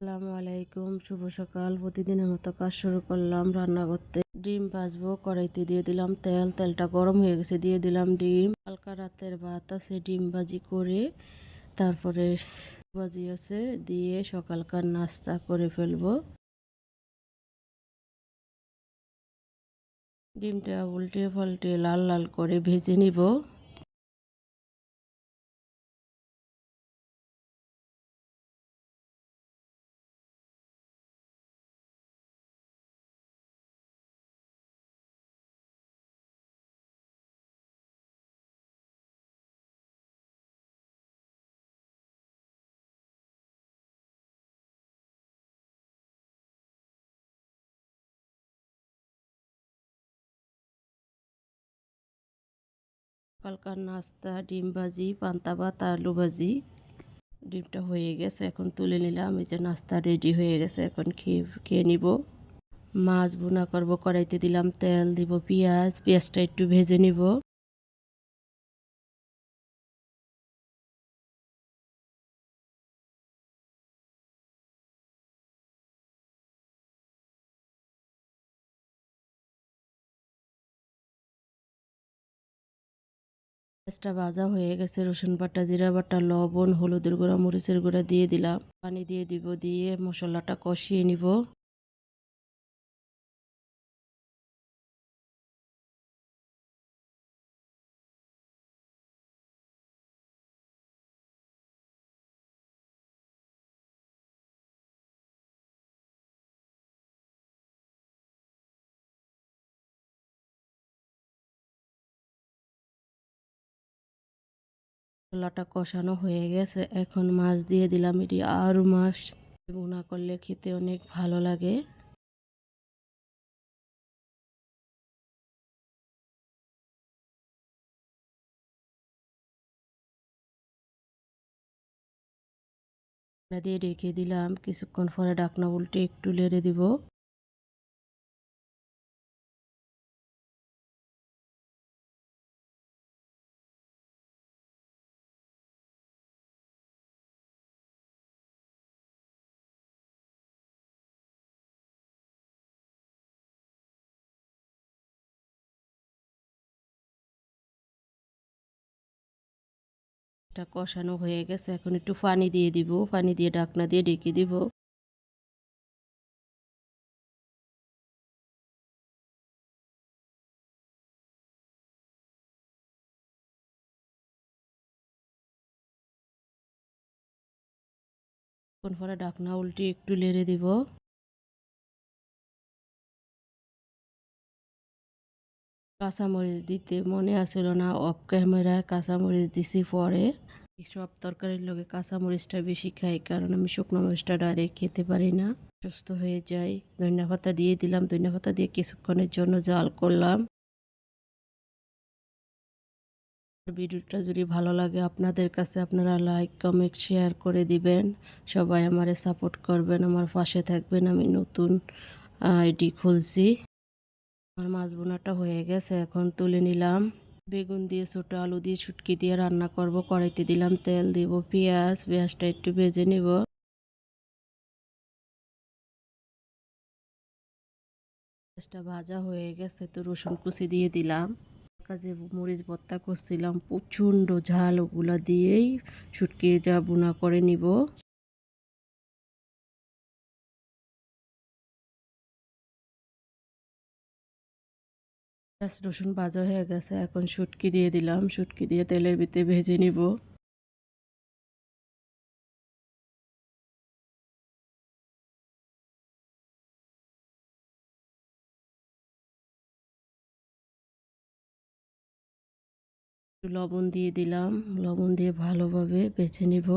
আসসালামু আলাইকুম, শুভ সকাল। প্রতিদিনের মতো কাজ শুরু করলাম রান্না করতে। ডিম ভাজবো, কড়াইতে দিয়ে দিলাম তেল। তেলটা গরম হয়ে গেছে, দিয়ে দিলাম ডিম। হালকা রাতের ভাত আছে, ডিম ভাজি করে তারপরে ভাজি আছে দিয়ে সকালকার নাস্তা করে ফেলবো। ডিমটা উল্টে পাল্টে লাল লাল করে ভেজে নিব। সকালকার নাস্তা ডিম ভাজি, পান্তা ভাত, আলু ভাজি। ডিমটা হয়ে গেছে, এখন তুলে নিলাম। এই যে নাস্তা রেডি হয়ে গেছে, এখন খেয়ে খেয়ে নিব। মাছ ভুনা করব, কড়াইতে দিলাম তেল, দিব পেঁয়াজ। পেঁয়াজটা একটু ভেজে নিব। পেঁয়াজটা ভাজা হয়ে গেছে, রসুন বাটা, জিরা বাটা, লবণ, হলুদের গুঁড়া, মরিচের গুঁড়া দিয়ে দিলাম। পানি দিয়ে দিব, দিয়ে মশলাটা কষিয়ে নিব। মশলাটা কষানো হয়ে গেছে, এখন মাছ দিয়ে দিলাম। এটি আরও মাছ ভুনা করলে খেতে অনেক ভালো লাগে। দিয়ে রেখে দিলাম, কিছুক্ষণ পরে ঢাকনা উল্টে একটু নেড়ে দিব। এটা কষানো হয়ে গেছে, এখন একটু পানি দিয়ে দিব। পানি দিয়ে ঢাকনা দিয়ে ঢেকে দিব। কিছুক্ষণ পরে ঢাকনা উল্টে একটু নেড়ে দিব। কাঁচামরিচ দিতে মনে আসছিল না, অফ ক্যামেরায় কাঁচামরিচ দিছি পরে। সব তরকারির লগে কাঁচামরিচটা বেশি খাই, কারণ আমি শুকনো মরিচটা ডাইরেক্ট খেতে পারি না, সুস্থ হয়ে যাই। ধনিয়া পাতা দিয়ে দিলাম, ধনিয়া পাতা দিয়ে কিছুক্ষণের জন্য জাল করলাম। ভিডিওটা যদি ভালো লাগে আপনাদের কাছে, আপনারা লাইক কমেন্ট শেয়ার করে দিবেন। সবাই আমারে সাপোর্ট করবেন, আমার পাশে থাকবেন। আমি নতুন আইডি খুলছি। আমার মাছ বোনাটা হয়ে গেছে, এখন তুলে নিলাম। বেগুন দিয়ে, ছোটো আলু দিয়ে, শুটকি দিয়ে রান্না করব। কড়াইতে দিলাম তেল, দিব পেঁয়াজ। পেঁয়াজটা একটু ভেজে নিব। পেঁয়াজটা ভাজা হয়ে গেছে, তো রসুন কুচি দিয়ে দিলাম। যে মরিচ ভর্তা করছিলাম প্রচণ্ড ঝাল, ওগুলা দিয়েই শুটকিটা বোনা করে নিব। পেঁয়াজ রসুন ভাজা হয়ে গেছে, এখন শুটকি দিয়ে দিলাম। শুটকি দিয়ে তেলের ভিতরে ভেজে নিব। একটু লবণ দিয়ে দিলাম। লবণ দিয়ে ভালোভাবে বেছে নিব।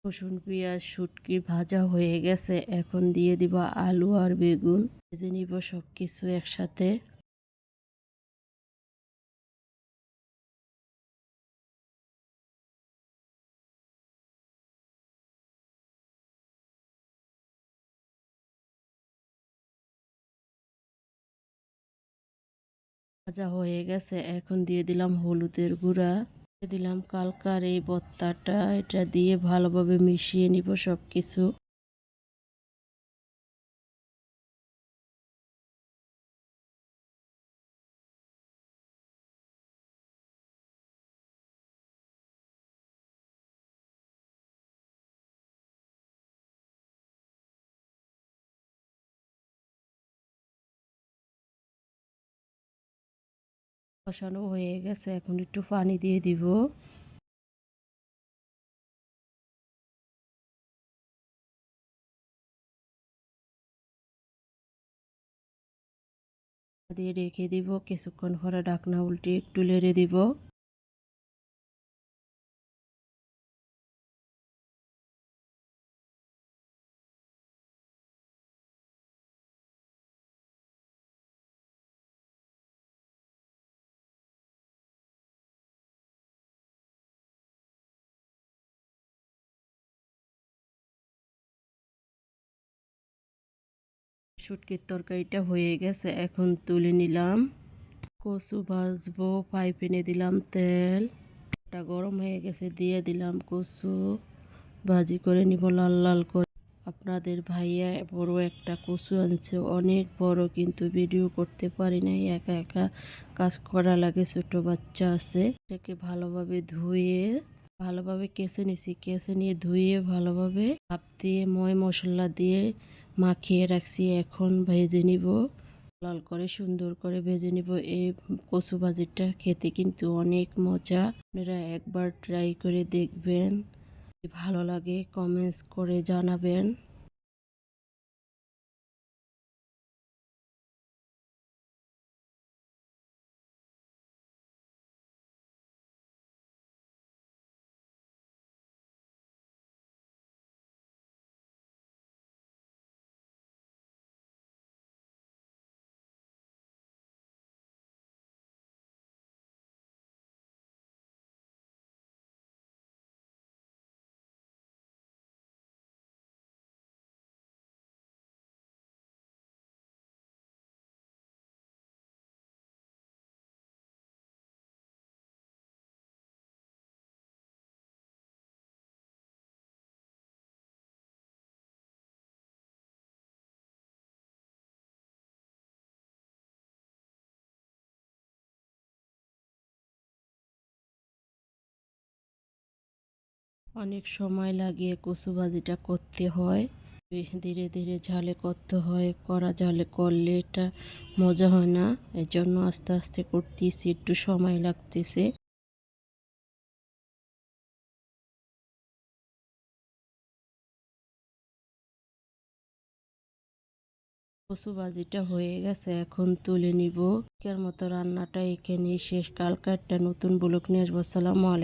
রসুন পেঁয়াজ শুটকি ভাজা হয়ে গেছে, এখন দিয়ে দিব আলু আর বেগুন। ভেজে নিব সব কিছু একসাথে। ভাজা হয়ে গেছে, এখন দিয়ে দিলাম হলুদের গুঁড়া, দিয়ে দিলাম কালকার এই ভর্তাটা, এটা দিয়ে ভালোভাবে মিশিয়ে নিব সব কিছু। কষানো হয়ে গেছে, এখন একটু পানি দিয়ে দিব। দিয়ে রেখে দিব, কিছুক্ষণ পরে ঢাকনা উল্টে একটু নেড়ে দিব। শুটকির তরকারিটা হয়ে গেছে, এখন তুলে নিলাম। কচু ভাজবো, ফ্রাই প্যানে দিলাম তেল, টা গরম হয়ে গেছে, দিয়ে দিলাম কচু, ভাজি করে নিব লাল লাল করে। আপনাদের ভাইয়া বড় একটা কচু আনছে, অনেক বড়, কিন্তু ভিডিও করতে পারি নাই, একা একা কাজ করা লাগে, ছোট বাচ্চা আছে। এটাকে ভালোভাবে কেচে নিছি, কেচে নিয়ে ধুয়ে ভালোভাবে ভাপ দিয়ে ময় মশলা দিয়ে মাখিয়ে রাখছি, এখন ভেজে নিব, লাল করে সুন্দর করে ভেজে নিব। এই কচু ভাজিটা খেতে কিন্তু অনেক মজা, আপনারা একবার ট্রাই করে দেখবেন, ভালো লাগে কমেন্টস করে জানাবেন। অনেক সময় লাগে কচু ভাজিটা করতে হয়, ধীরে ধীরে ঝালে করতে হয়, করা ঝালে করলে এটা মজা হয় না, এই জন্য আস্তে আস্তে করতেছি, একটু সময় লাগতেছে। কচু ভাজিটা হয়ে গেছে, এখন তুলে নিব। আজকের মতো রান্নাটা এখানেই শেষ, কালকে একটা নতুন ব্লগ নিয়ে আসবো। আসসালামু আলাইকুম।